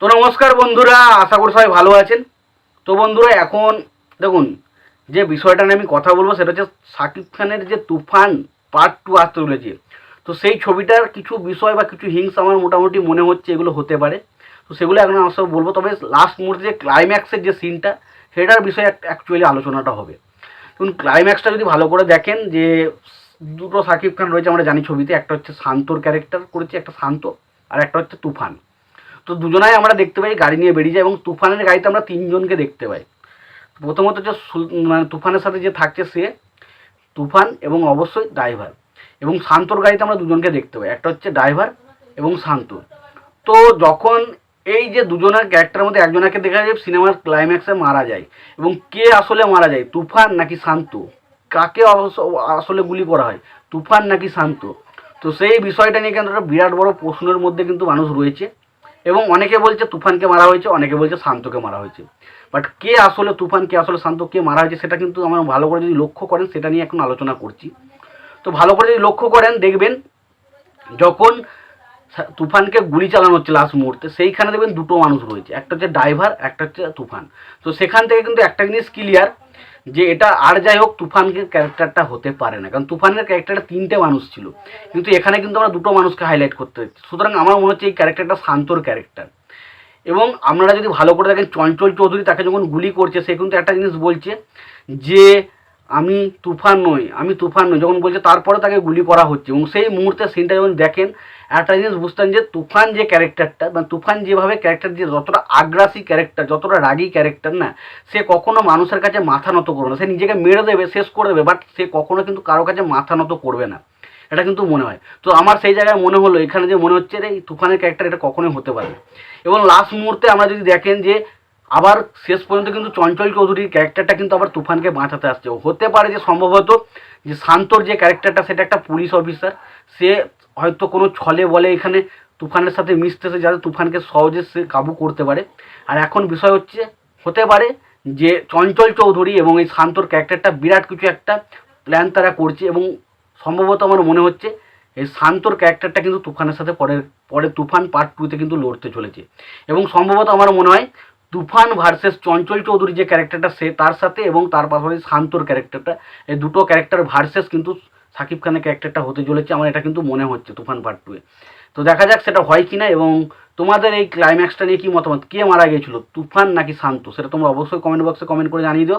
তো নমস্কার বন্ধুরা, আশা করি সবাই ভালো আছেন। তো বন্ধুরা, এখন দেখুন, যে বিষয়টা নিয়ে আমি কথা বলবো সেটা হচ্ছে শাকিব খানের যে তুফান পার্ট 2 আসতে চলেছে। তো সেই ছবিটার কিছু বিষয় বা কিছু হিংস আমার মোটামুটি মনে হচ্ছে এগুলো হতে পারে। তো সেগুলো এখন আমার সব বলবো, তবে লাস্ট মুহূর্তে যে ক্লাইম্যাক্সের যে সিনটা সেটার বিষয়ে অ্যাকচুয়ালি আলোচনাটা হবে। দেখুন, ক্লাইম্যাক্সটা যদি ভালো করে দেখেন, যে দুটো শাকিব খান রয়েছে আমরা জানি ছবিতে, একটা হচ্ছে শান্তর ক্যারেক্টার করেছে, একটা শান্ত, আর একটা হচ্ছে তুফান। তো দুজনাই আমরা দেখতে পাই গাড়ি নিয়ে বেরিয়ে যায়, এবং তুফানের গাড়িতে আমরা তিনজনকে দেখতে পাই। প্রথমত যে মানে তুফানের সাথে যে থাকছে সে তুফান, এবং অবশ্যই ড্রাইভার, এবং শান্তর গাড়িতে আমরা দুজনকে দেখতে পাই, একটা হচ্ছে ড্রাইভার এবং শান্ত। তো যখন এই যে দুজনের ক্যারেক্টারের মধ্যে একজনকে দেখা যায় সিনেমার ক্লাইম্যাক্সে মারা যায়, এবং কে আসলে মারা যায়, তুফান নাকি শান্ত, কাকে আসলে গুলি করা হয়, তুফান নাকি শান্ত। তো সেই বিষয়টা নিয়ে কিন্তু একটা বিরাট বড় প্রশ্নের মধ্যে কিন্তু মানুষ রয়েছে, এবং অনেকে বলছে তুফানকে মারা হয়েছে, অনেকে বলছে শান্তকে মারা হয়েছে। বাট কে আসলে তুফান, কে আসলে শান্ত, কে মারা হয়েছে, সেটা কিন্তু আমরা ভালো করে যদি লক্ষ্য করেন, সেটা নিয়ে এখন আলোচনা করছি। তো ভালো করে যদি লক্ষ্য করেন দেখবেন, যখন তুফানকে গুলি চালানো হচ্ছে লাস্ট মুহূর্তে, সেইখানে দেখবেন দুটো মানুষ রয়েছে, একটা হচ্ছে ড্রাইভার, একটা হচ্ছে তুফান। তো সেখান থেকে কিন্তু একটা জিনিস ক্লিয়ার, যে এটা আর যাই হোক তুফানের ক্যারেক্টারটা হতে পারে না, কারণ তুফানের ক্যারেক্টারটা তিনটে মানুষ ছিল, কিন্তু এখানে কিন্তু আমরা দুটো মানুষকে হাইলাইট করতে হচ্ছে। সুতরাং আমার মনে হচ্ছে এই ক্যারেক্টারটা শান্তর ক্যারেক্টার। এবং আপনারা যদি ভালো করে দেখেন, চঞ্চল চৌধুরী তাকে যখন গুলি করছে, সে কিন্তু একটা জিনিস বলছে যে আমি তুফান নই, আমি তুফান নই যখন বলছে, তারপরে তাকে গুলি করা হচ্ছে। এবং সেই মুহূর্তে সিনটা যখন দেখেন, একটা জিনিস বুঝতেন যে তুফান যে ক্যারেক্টারটা, মানে তুফান যেভাবে ক্যারেক্টার, যে যতটা আগ্রাসী ক্যারেক্টার, যতটা রাগী ক্যারেক্টার না, সে কখনো মানুষের কাছে মাথা নত করবে না। সে নিজেকে মেরে দেবে, শেষ করে দেবে, বাট সে কখনো কিন্তু কারো কাছে মাথা নত করবে না, এটা কিন্তু মনে হয়। তো আমার সেই জায়গায় মনে হলো এখানে, যে মনে হচ্ছে রে এই তুফানের ক্যারেক্টার এটা কখনোই হতে পারে না। এবং লাস্ট মুহূর্তে আমরা যদি দেখেন, যে আবার শেষ পর্যন্ত কিন্তু চঞ্চল চৌধুরীর ক্যারেক্টারটা কিন্তু আবার তুফানকে বাঁচাতে আসছে। হতে পারে যে সম্ভবত যে শান্তর যে ক্যারেক্টারটা, সেটা একটা পুলিশ অফিসার, সে হয়তো কোনো ছলে বলে এখানে তুফানের সাথে মিশতেছে, যাতে তুফানকে সহজে সে কাবু করতে পারে। আর এখন বিষয় হচ্ছে, হতে পারে যে চঞ্চল চৌধুরী এবং এই শান্তর ক্যারেক্টারটা বিরাট কিছু একটা প্ল্যান তারা করছে, এবং সম্ভবত আমার মনে হচ্ছে এই শান্তর ক্যারেক্টারটা কিন্তু তুফানের সাথে পরে পরে তুফান পার্ট 2-তে কিন্তু লড়তে চলেছে। এবং সম্ভবত আমার মনে হয় তুফান ভার্সেস চঞ্চল চৌধুরী যে ক্যারেক্টারটা, সে তার সাথে, এবং তার পাশাপাশি শান্তর ক্যারেক্টারটা, এই দুটো ক্যারেক্টার ভার্সেস কিন্তু শাকিব খানের ক্যারেক্টারটা হতে চলেছে। আমার এটা কিন্তু মনে হচ্ছে তুফান পার্ট 2-এ। তো দেখা যাক সেটা হয় কি না। এবং তোমাদের এই ক্লাইম্যাক্সটা নিয়ে কী মতামত, কে মারা গিয়েছিল, তুফান নাকি শান্ত, সেটা তোমরা অবশ্যই কমেন্ট বক্সে কমেন্ট করে জানিয়ে দিও।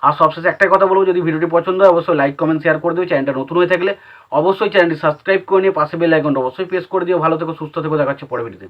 আর সবশেষে একটাই কথা বলবো, যদি ভিডিওটি পছন্দ হয় অবশ্যই লাইক কমেন্ট শেয়ার করে দিও। চ্যানেলটা নতুন হয়ে থাকলে অবশ্যই চ্যানেলটি সাবস্ক্রাইব করে নিয়ে পাশে বেল আইকনটা অবশ্যই প্রেস করে দিও। ভালো থেকো, সুস্থ থেকো, দেখাচ্ছে পরে ভিডিওতে।